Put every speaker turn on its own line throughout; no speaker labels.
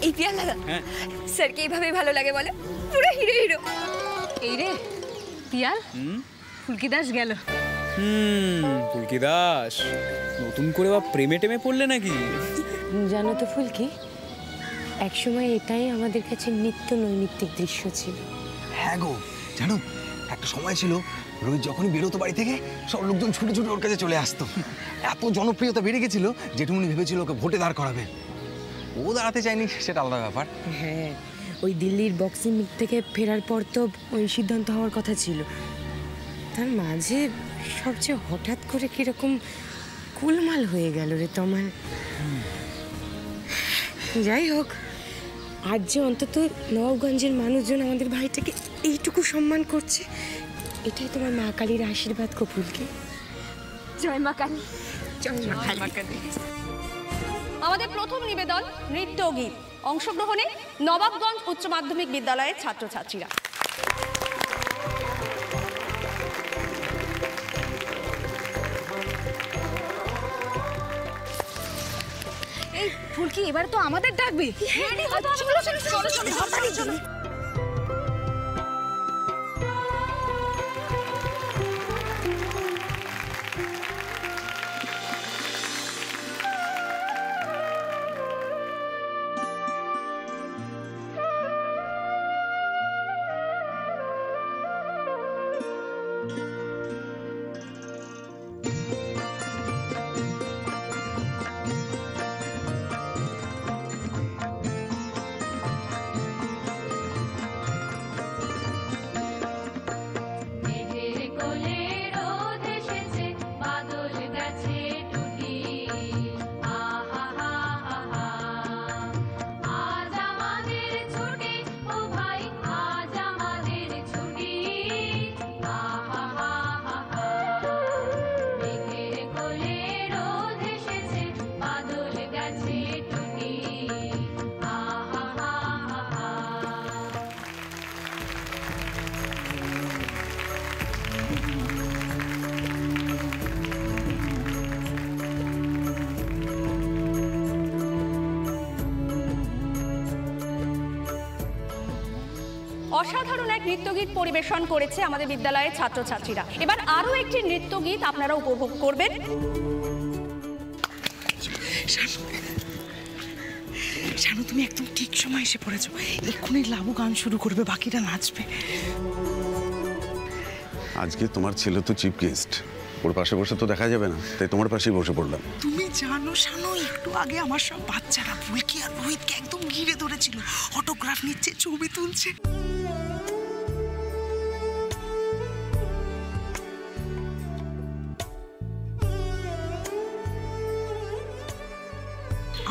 এই পিয়াল দাদা, স্যারকে এইভাবেই ভালো লাগে বলে, পুরো হিরো হিরো।
এই রে পিয়াল, ফুলকি দাস গেল।
ফুলকি দাস নতুন করে বা প্রেমে টেমে পড়লে নাকি?
জানো তো ফুলকি, একসময় এটাই আমাদের কাছে নিত্য নৈমিত্তিক দৃশ্য ছিল।
হ্যাঁ গো, জানো একটা সময় ছিল রোহিত যখনই বেরোতো বাড়ি থেকে সব লোকজন ছুটে ছুটে ওর কাছে চলে আসতো। এত জনপ্রিয়তা বেড়ে গেছিল যেটুকুনি ভেবেছিল ওকে ভোটে দাঁড় করাবে। ও দাঁড়াতে চায়নি, সেটা আলাদা ব্যাপার।
হ্যাঁ, ওই দিল্লির বক্সিং মিট থেকে ফেরার পর তো ওই সিদ্ধান্ত হওয়ার কথা ছিল। তার মাঝে সবচেয়ে হঠাৎ করে কিরকম কুলমাল হয়ে গেল রে তোমার। যাই হোক, আজ যে অন্তত নবগঞ্জের মানুষজন আমাদের ভাইটাকে এইটুকু সম্মান করছে, এটাই তোমার মা কালীর আশীর্বাদ গো ফুলকি।
জয় মা কালী।
জয় মা কালী।
আমাদের প্রথম নিবেদন নৃত্য গীত। অংশগ্রহণে নবাবগঞ্জ উচ্চ মাধ্যমিক বিদ্যালয়ের ছাত্রছাত্রীরা।
এই ফুলকি এবার তো আমাদের ডাকবে।
চলো চলো চলো চলো চলো। অসাধারণ এক নৃত্যগীত পরিবেশন করেছে আমাদের বিদ্যালয়ের ছাত্রছাত্রীরা। এবার আরো একটি নৃত্যগীত আপনারা উপভোগ করবেন।
শানু, তুমি একদম ঠিক সময় এসে পড়েছো। এক্ষুনি লাবু গান শুরু করবে, বাকিরা নাচবে।
আজকে তোমার ছেলে তো চিফ গেস্ট, ওর পাশে বসে তো দেখা যাবে না, তাই তোমার পাশেই বসে পড়লাম।
তুমি জানো শানু, একটু আগে আমার সব বাচ্চারা ফুলকি আর রোহিতকে একদম ঘিরে ধরেছিল, অটোগ্রাফ নিচ্ছে, ছবি তুলছে।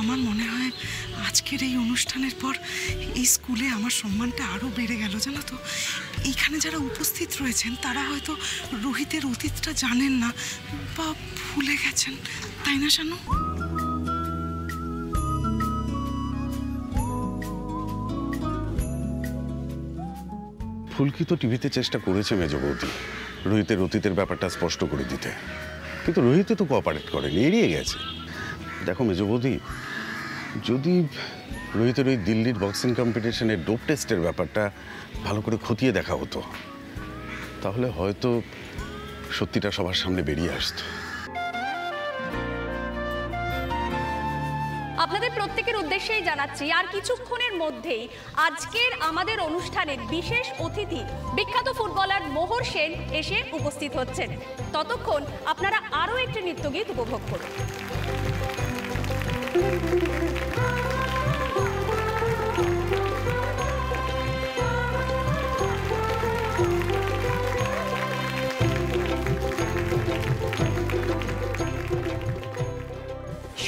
আমার মনে হয় আজকের এই অনুষ্ঠানের পর এই স্কুলে আমার সম্মানটা আরো বেড়ে গেল, জানো তো। এইখানে যারা উপস্থিত রয়েছেন তারা হয়তো রোহিতের অতীতটা জানেন না বা ভুলে গেছেন, তাই না শানু?
ফুলকি তো টিভিতে চেষ্টা করেছে মেজ বৌদি রোহিতের অতীতের ব্যাপারটা স্পষ্ট করে দিতে, কিন্তু রোহিত তো কোঅপারেট করেনি, এড়িয়ে গেছে। দেখো মেজ বৌদি, যদি রোহিতের ওই দিল্লির বক্সিং কম্পিটিশনের ডোপ টেস্টের ব্যাপারটা ভালো করে খতিয়ে দেখা হতো, তাহলে হয়তো সত্যিটা সবার সামনে বেরিয়ে আসতো।
আপনাদের প্রত্যেকের উদ্দেশ্যেই জানাচ্ছি, আর কিছুক্ষণের মধ্যেই আজকের আমাদের অনুষ্ঠানের বিশেষ অতিথি বিখ্যাত ফুটবলার মোহর সেন এসে উপস্থিত হচ্ছেন। ততক্ষণ আপনারা আরও একটি নৃত্যগীত উপভোগ করুন।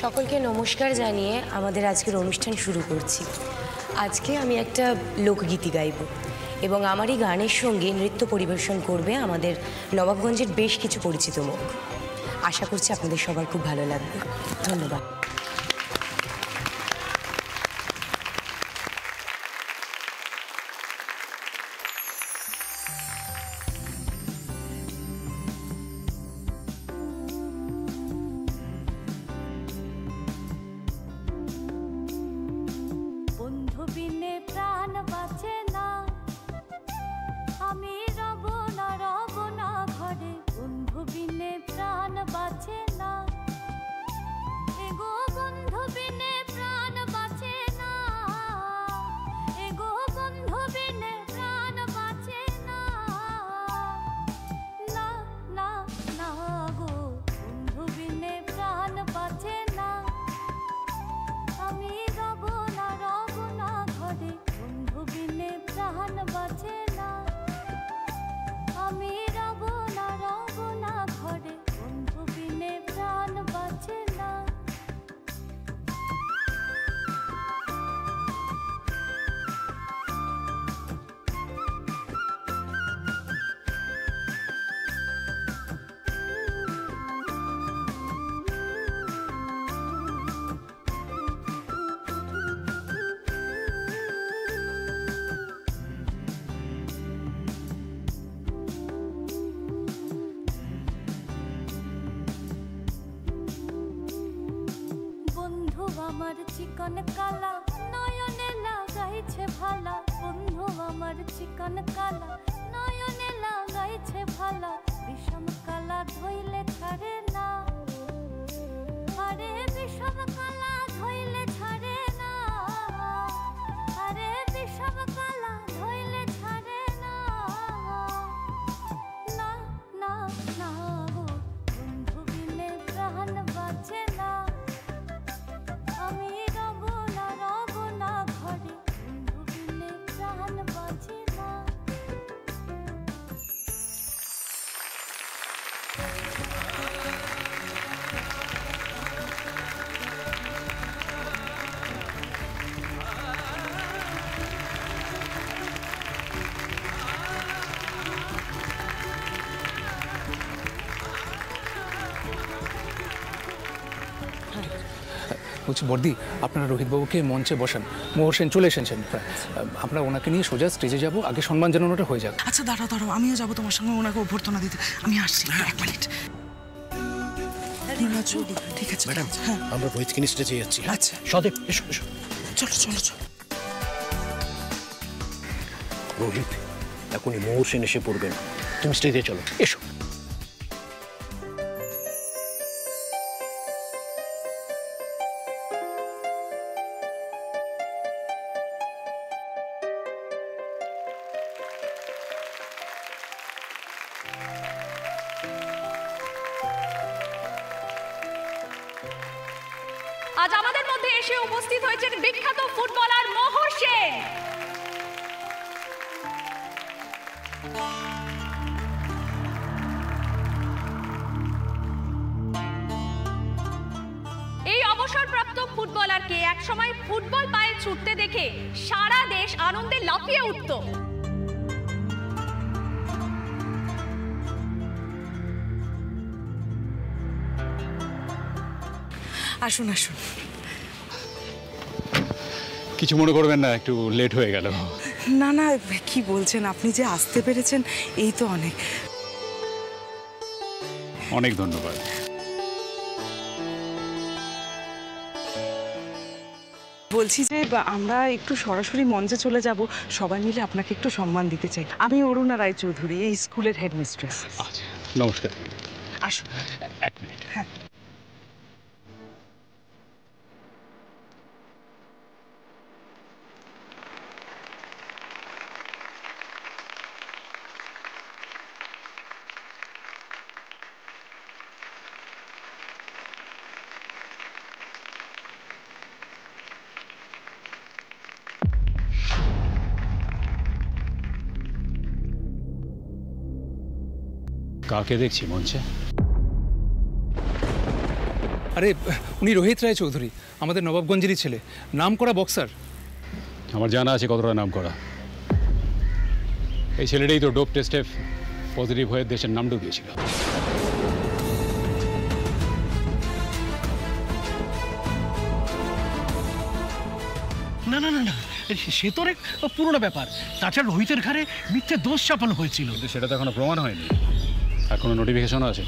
সকলকে নমস্কার জানিয়ে আমাদের আজকের অনুষ্ঠান শুরু করছি। আজকে আমি একটা লোকগীতি গাইব এবং আমারই গানের সঙ্গে নৃত্য পরিবেশন করবে আমাদের নবাবগঞ্জের বেশ কিছু পরিচিত মুখ। আশা করছি আপনাদের সবার খুব ভালো লাগবে। ধন্যবাদ।
চিকন কালা নয়নে লাগাইছে ভালা বন্ধু আমার চিকন কালা নয়নে লাগাইছে ভালা বিষম কালা ধইলে ছাড়ে না আরে বিষম কালা ধইলে ছাড়ে না আরে বিষম কালা ধইলে ছাড়ে না না না না গো বন্ধু বিনে প্রাণ বাঁচে না আমি রব না ঘরে বন্ধু বিনে প্রাণ বাঁচে না।
বলছি বর্দি, আপনারা রোহিতবাবুকে মঞ্চে বসান। মোহর সেন চলে এসেছেন প্রায়। আমরা ওনাকে নিয়ে সোজা স্টেজে যাব, আগে সম্মান জানানোটা হয়ে যাবে।
আচ্ছা দাঁড়াও দাঁড়াও, আমিও যাবো তোমার সঙ্গে ওনাকে অভ্যর্থনা দিতে। আমি আসছি, এক মিনিট। ঠিক আছে
ম্যাডাম,
হ্যাঁ
আমরা রোহিতকে নিয়ে স্টেজে যাচ্ছি।
আচ্ছা
সদেব, এসো এসো।
চলো চলো চলো।
রোহিত, এখনই মোহর সেন এসে পড়বেন, তুমি স্টেজে চলো, এসো।
আজ আমাদের মধ্যে এসে উপস্থিত হয়েছেন বিখ্যাত ফুটবলার মোহর সেন। এই অবসরপ্রাপ্ত ফুটবলারকে একসময় ফুটবল পায়ে ছুটতে দেখে সারা দেশ আনন্দে লাফিয়ে উঠত।
আসুন আসুন।
কিছু মনে করবেন না, একটু লেট হয়ে গেল।
না না, কি বলছেন, আপনি যে আসতে পেরেছেন এই তো অনেক।
অনেক ধন্যবাদ।
বলছি যে আমরা একটু সরাসরি মঞ্চে চলে যাব, সবাই মিলে আপনাকে একটু সম্মান দিতে চাই। আমি অরুণা রায়চৌধুরী, এই স্কুলের হেডমিস্ট্রেস।
আচ্ছা, নমস্কার।
আসুন।
এক মিনিট।
হ্যাঁ।
কাকে দেখছি মঞ্চে?
আরে উনি রোহিত রায় চৌধুরী, আমাদের নবাবগঞ্জেরই ছেলে, নাম করা বক্সার।
আমার জানা আছে কতটা নাম করা। এই ছেলেটাই তো ডোপ টেস্টে পজিটিভ হয়ে দেশের নাম ডুবিয়েছিল।
না না না না, সে তো অনেক পুরোনো ব্যাপার। তাছাড়া রোহিতের ঘাড়ে মিথ্যে দোষ চাপানো হয়েছিল।
কিন্তু সেটা তো এখনো প্রমাণ হয়নি, এখনো নোটিফিকেশনও আছে।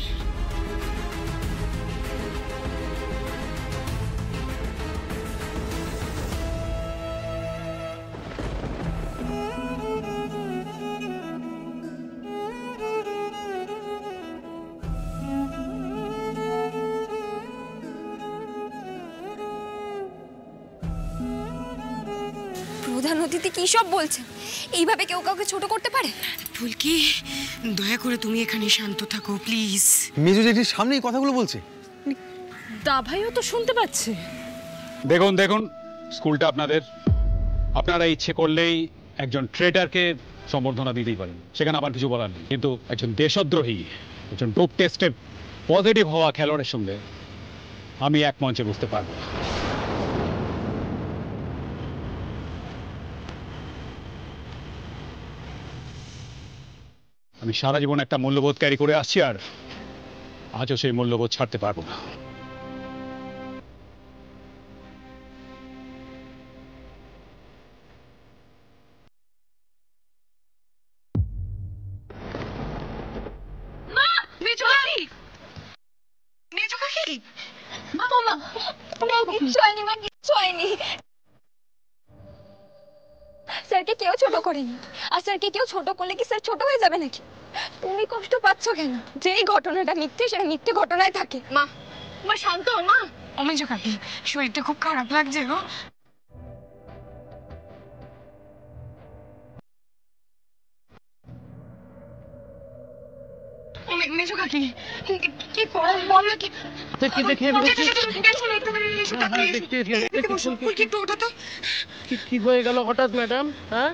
প্রধান অতিথি কি সব বলছেন? এইভাবে কেউ কাউকে ছোট করতে পারে?
ফুলকি, দয়া করে তুমি এখানে শান্ত থাকো প্লিজ।
মেজো জেঠির সামনে এই কথাগুলো বলছে।
দাভাইও তো শুনতে পাচ্ছে।
দেখুন দেখুন, স্কুলটা আপনাদের, আপনারা ইচ্ছে করলেই একজন ট্রেডারকে সম্বর্ধনা দিতেই পারেন, সেখানে আমার কিছু বলার নেই। কিন্তু একজন দেশদ্রোহী, একজন ডোপ টেস্টে পজিটিভ হওয়া খেলোয়াড়ের সঙ্গে আমি এক মঞ্চে বুঝতে পারবো না। আমি সারা জীবন একটা মূল্যবোধ ক্যারি করে আসছি, আর আজও সেই মূল্যবোধ ছাড়তে পারবো না।
কিচ্ছু হয়নি মা, কিচ্ছু হয়নি। হয়নি। স্যারকে কেউ ছোট করেনি, আর স্যারকে কেউ ছোট করলে কি স্যার ছোট হয়ে যাবে নাকি? তুমি কষ্ট পাচ্ছ কেন? যেই ঘটনাটা মিথ্যে সেটা মিথ্যে ঘটনায় থাকে। মা, মা শান্ত হও মা।
অমেজ কাকি, শরীরটা খুব খারাপ লাগছে গো। মেজো কাকি, কি করো বলো? কি
কি হয়ে গেল হঠাৎ ম্যাডাম? হ্যাঁ,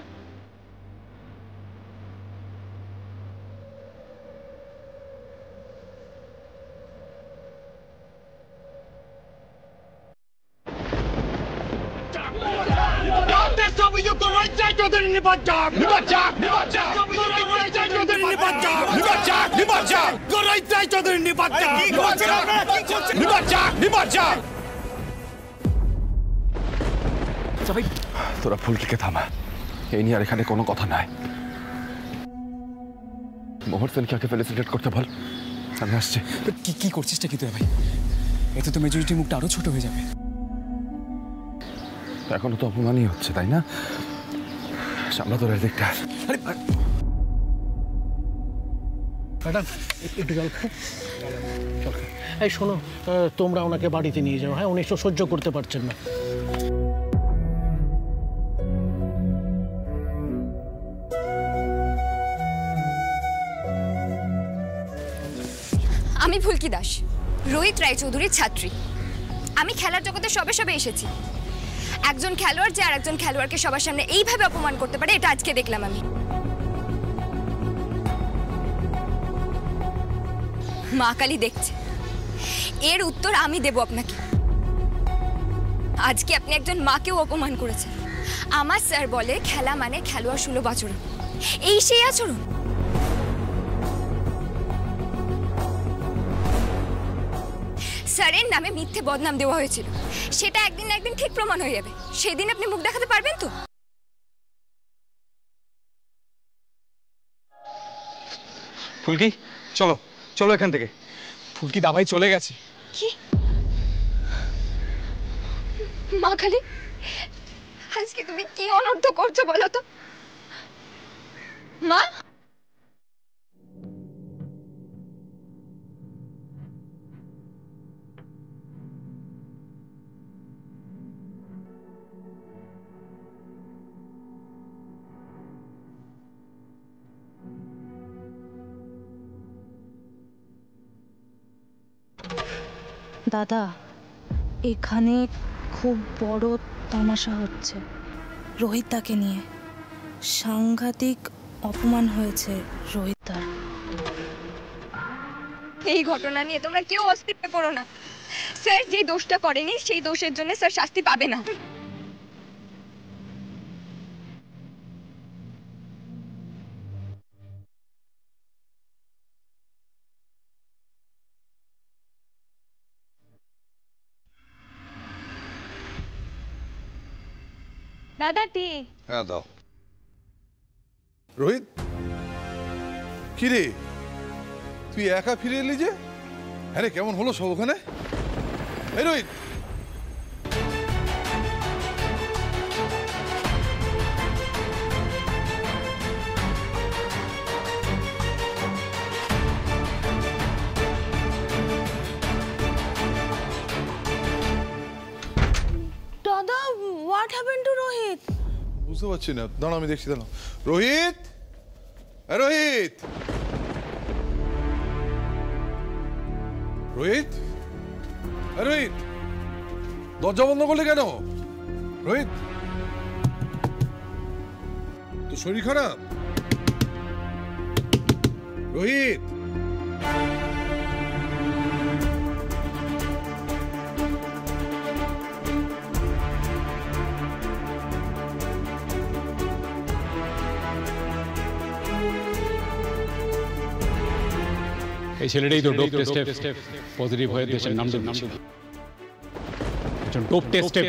তোরা ফুলকিকে থামা, এই নিয়ে আর এখানে কোনো কথা নাই। মোহর সেনকে আগে ফেলিসিটেট করতে বল, আমি আসছি।
কি করছিসটা কি তুই ভাই? এতে তো মেজরিটির মুখটা আরো ছোট হয়ে যাবে।
এখনো তো অপমানই হচ্ছে, তাই না? সামলা তোর দিকটা।
ম্যাডাম একটু জল খাও। এই শোনো, তোমরা ওনাকে বাড়িতে নিয়ে যাও। হ্যাঁ, উনি সহ্য করতে পারছেন না।
আমি ফুলকি দাস, রোহিত রায়চৌধুরীর ছাত্রী। আমি খেলার জগতে সবে সবে এসেছি। একজন খেলোয়াড় যে আর একজন খেলোয়াড়কে সবার সামনে এইভাবে অপমান করতে পারে, এটা আজকে দেখলাম আমি। মা কালী দেখছে, এর উত্তর আমি দেব আপনাকে। আজকে আপনি একজন মাকেও অপমান করেছেন। আমার স্যার বলে খেলা মানে খেলোয়াড় সুলভ আচরণ। এই সেই আচরণ? স্যারের নামে মিথ্যে বদনাম দেওয়া হয়েছিল, সেটা একদিন না একদিন ঠিক প্রমাণ হয়ে যাবে। সেদিন আপনি মুখ দেখাতে পারবেন তো?
ফুলকি চলো, চলো এখান থেকে।
ফুলকি দাবাই চলে গেছে।
কি? মা কালী, আজকে তুমি কি অনর্থ করছো বলো তো? মা,
দাদা, এখানে খুব বড় তামাশা হচ্ছে রোহিত দাকে নিয়ে। সাংঘাতিক অপমান হয়েছে রোহিত দার।
এই ঘটনা নিয়ে তোমরা কেউ অস্থির করো না। স্যার যে দোষটা করেনি সেই দোষের জন্য স্যার শাস্তি পাবে না। দাদা টি।
হ্যাঁ দাও। রোহিত, কি রে তুই একা ফিরে এলি যে? হ্যাঁ রে, কেমন হলো সব ওখানে? এই রোহিত,
দাদা, হোয়াট হ্যাপেন্ড টু রোহিত?
বুঝতে পারছি না, দাঁড়া আমি দেখছি। দাঁড়া রোহিত, রোহিত, রোহিত, রোহিত, দরজা বন্ধ করলে কেন? রোহিত, তোর শরীর খারাপ? রোহিত,
এই ছেলেটাই তো ডোপ টেস্টে পজিটিভ হয়ে দেশের নাম জন্মেছিল। একজন ডোপ টেস্টে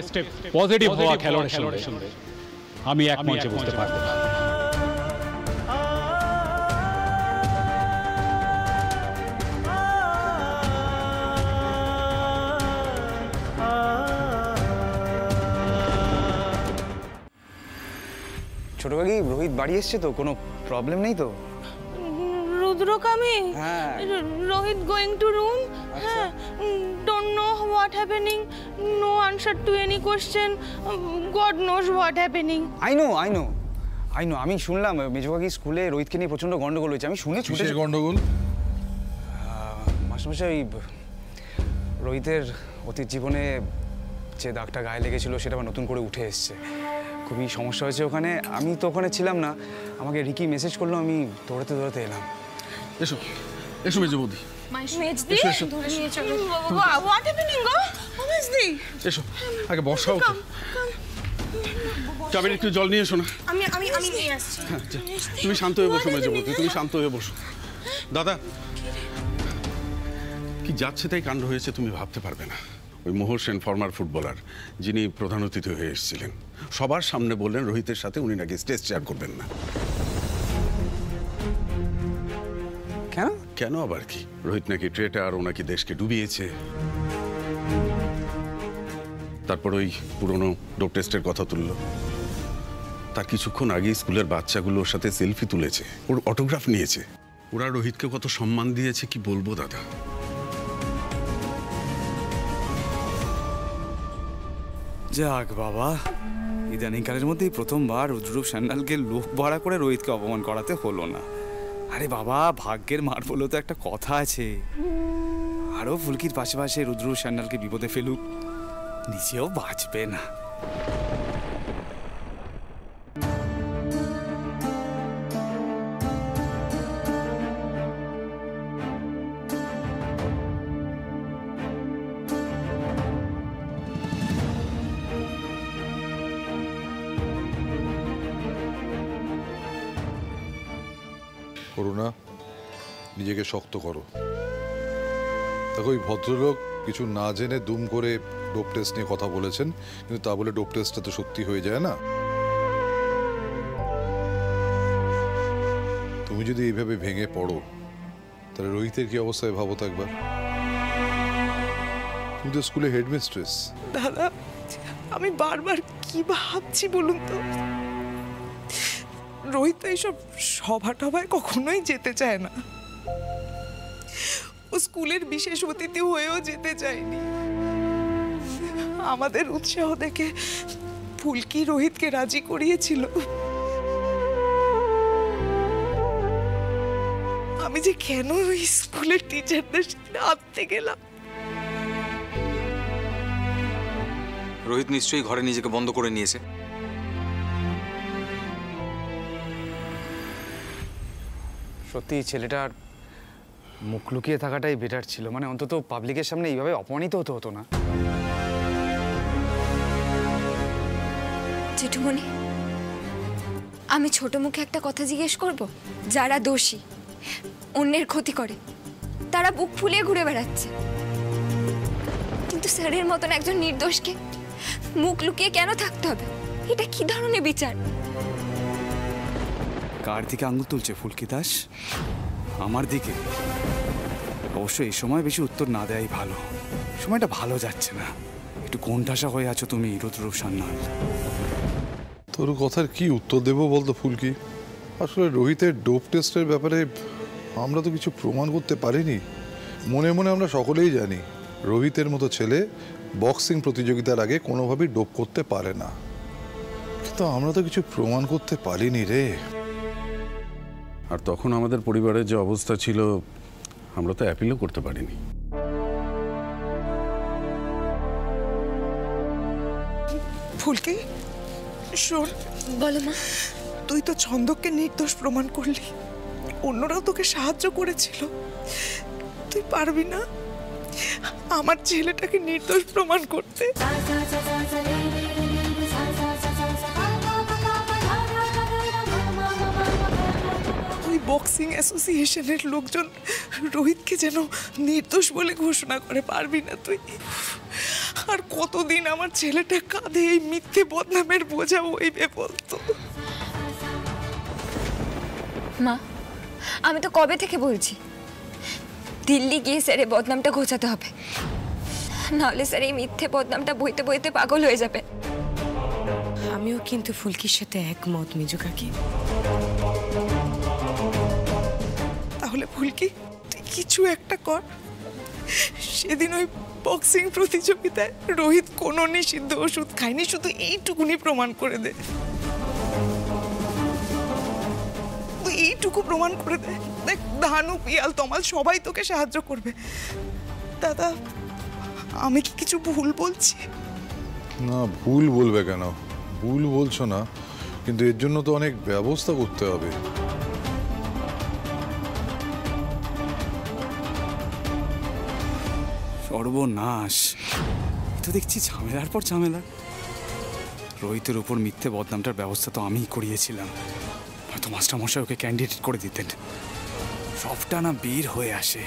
পজিটিভ হওয়া খেলোয়াড়ের সঙ্গে আমি এক মঞ্চে বসতে পারবো না।
ছোট কাকি রোহিত বাড়ি এসছে তো, কোনো প্রবলেম নেই তো?
রুদ্রকামি,
হ্যাঁ।
রোহিত গোয়িং টু রুম, হ্যাঁ, don't know what happening, no answer to any question, God knows what happening.
I know আমি শুনলাম মেজো কাকি স্কুলে রোহিতকে নিয়ে প্রচন্ড গন্ডগোল হয়েছে, আমি শুনে ছুটে।
গন্ডগোল?
মাস্টারমশাই, রোহিতের অতীত জীবনে যে দাগটা গায়ে লেগেছিল সেটা আবার নতুন করে উঠে এসছে, খুবই সমস্যা হয়েছে ওখানে। আমি তো ওখানে ছিলাম না, আমাকে রিকি মেসেজ করলো, আমি দৌড়াতে এলাম।
এসো এসো মেজো বৌদি,
মেজদি,
এসো।
ধরে নিয়ে চলো। হোয়াট হ্যাপেনিং গো? মেজদি,
এসো আগে বসাও তো। চাবির একটু জল নিয়ে এসো না।
আমি নিয়ে আসছি।
তুমি শান্ত হয়ে বসো মেজো বৌদি, তুমি শান্ত হয়ে বসো। দাদা, কি যাচ্ছে তাই কাণ্ড হয়েছে তুমি ভাবতে পারবে না। ওই মোহর সেন ফর্মার ফুটবলার, যিনি প্রধান অতিথি হয়ে এসেছিলেন, সবার সামনে বললেন রোহিতের সাথে উনি নাকি স্টেজ শেয়ার করবেন না। কেন আবার কি? রোহিত নাকি ট্রেটার, ও নাকি দেশকে ডুবিয়েছে। তারপর ওই পুরনো ডোপ টেস্টের কথা তুলল। তার কিছুক্ষণ আগে স্কুলের বাচ্চাগুলোর সাথে সেলফি তুলেছে, ওর অটোগ্রাফ নিয়েছে। ওরা রোহিতকে কত সম্মান দিয়েছে কি বলবো দাদা।
যাক বাবা, ইদানিংকালের মধ্যেই প্রথমবার রুদ্ররূপ স্যান্ডালকে লোক ভাড়া করে রোহিতকে অপমান করাতে হলো না। আরে বাবা, ভাগ্যের মার বলেও তো একটা কথা আছে। আরও ফুলকির পাশে পাশে রুদ্ররূপ স্যান্ডালকে বিপদে ফেলুক, নিজেও বাঁচবে না।
করুণা, নিজেকে শক্ত করো। দেখো, ওই ভদ্রলোক কিছু না জেনে দুম করে ডোপ টেস্ট নিয়ে কথা বলেছেন, কিন্তু তা বলে ডোপ টেস্টটা তো সত্যি হয়ে যায় না। তুমি যদি এইভাবে ভেঙে পড়ো, তাহলে রোহিতের কি অবস্থায় ভাবো তো একবার। তুমি তো স্কুলে হেডমিস্ট্রেস।
দাদা, আমি বারবার কি ভাবছি বলুন তো। রোহিত তো এইসব সভা টভায় কখনোই যেতে চায় না, ও স্কুলের বিশেষ অতিথি হয়েও যেতে চায়নি। আমাদের উৎসাহ দেখে ফুলকি রোহিতকে রাজি করিয়েছিল। আমি যে কেন ওই স্কুলের টিচারদের সাথে আঁকতে গেলাম।
রোহিত নিশ্চয়ই ঘরে নিজেকে বন্ধ করে নিয়েছে।
সত্যি ছেলেটার মুখ লুকিয়ে থাকাটাই বেটার ছিল, মানে অন্তত পাবলিকের সামনে এইভাবে অপমানিত হতো না।
জেঠুমণি, আমি ছোট মুখে একটা কথা জিজ্ঞেস করব? যারা দোষী, অন্যের ক্ষতি করে, তারা বুক ফুলিয়ে ঘুরে বেড়াচ্ছে, কিন্তু স্যারের মতন একজন নির্দোষকে মুখ লুকিয়ে কেন থাকতে হবে? এটা কি ধরনের বিচার?
কার দিকে আঙুল তুলছে ফুলকি দাস? আমার দিকে? অবশ্য এই সময় বেশি উত্তর না দেয়াই ভালো, সময়টা ভালো যাচ্ছে না। একটু কোণঠাসা হয়ে আছো তুমি রুদ্ররূপ সান্যাল।
তোর কথার কি উত্তর দেবো বলতো ফুলকি? আসলে রোহিতের ডোপ টেস্টের ব্যাপারে আমরা তো কিছু প্রমাণ করতে পারিনি। মনে মনে আমরা সকলেই জানি রোহিতের মতো ছেলে বক্সিং প্রতিযোগিতার আগে কোনোভাবেই ডোপ করতে পারে না, কিন্তু আমরা তো কিছু প্রমাণ করতে পারিনি রে।
আর তখন আমাদের পরিবারের যে অবস্থা ছিল, আমরা তো অ্যাপিলও করতে পারিনি।
ফুলকি, শোন।
বলো মা।
তুই তো ছন্দককে নির্দোষ প্রমাণ করলি, অন্যরাও তোকে সাহায্য করেছিল। তুই পারবি না আমার ছেলেটাকে নির্দোষ প্রমাণ করতে? ওই বক্সিং অ্যাসোসিয়েশনের লোকজন রোহিতকে যেন নির্দোষ বলে ঘোষণা করে, পারবি না তুই? আর কতদিন আমার ছেলেটা কাঁধে এই মিথ্যে বদনামের বোঝা বইবে বলতো?
মা, আমি তো কবে থেকে বলছি দিল্লি গিয়ে স্যারের বদনামটা ঘোচাতে হবে, নাহলে স্যার এই মিথ্যে বদনামটা বইতে বইতে পাগল হয়ে যাবে।
আমিও কিন্তু ফুলকির সাথে একমত মেজো কাকি।
তাহলে ফুলকি তুই কিছু একটা কর। সেদিন ওই বক্সিং প্রতিযোগিতায় রোহিত কোনো নিষিদ্ধ ওষুধ খায়নি, শুধু এইটুকুনি প্রমাণ করে দে। তুই এইটুকু প্রমাণ করে দে। দেখ ধানু, পিয়াল, তমাল সবাই তোকে সাহায্য করবে। দাদা, আমি কি কিছু ভুল বলছি?
না, ভুল বলবে কেন? ভুল বলছো না, কিন্তু এর জন্য তো অনেক ব্যবস্থা করতে হবে।
সর্বনাশ, তো দেখছি ঝামেলার পর ঝামেলা। রোহিতের উপর মিথ্যে বদনামটার ব্যবস্থা তো আমিই করিয়েছিলাম, হয়তো মাস্টারমশাই ওকে ক্যান্ডিডেট করে দিতেন। সবটা না বের হয়ে আসে।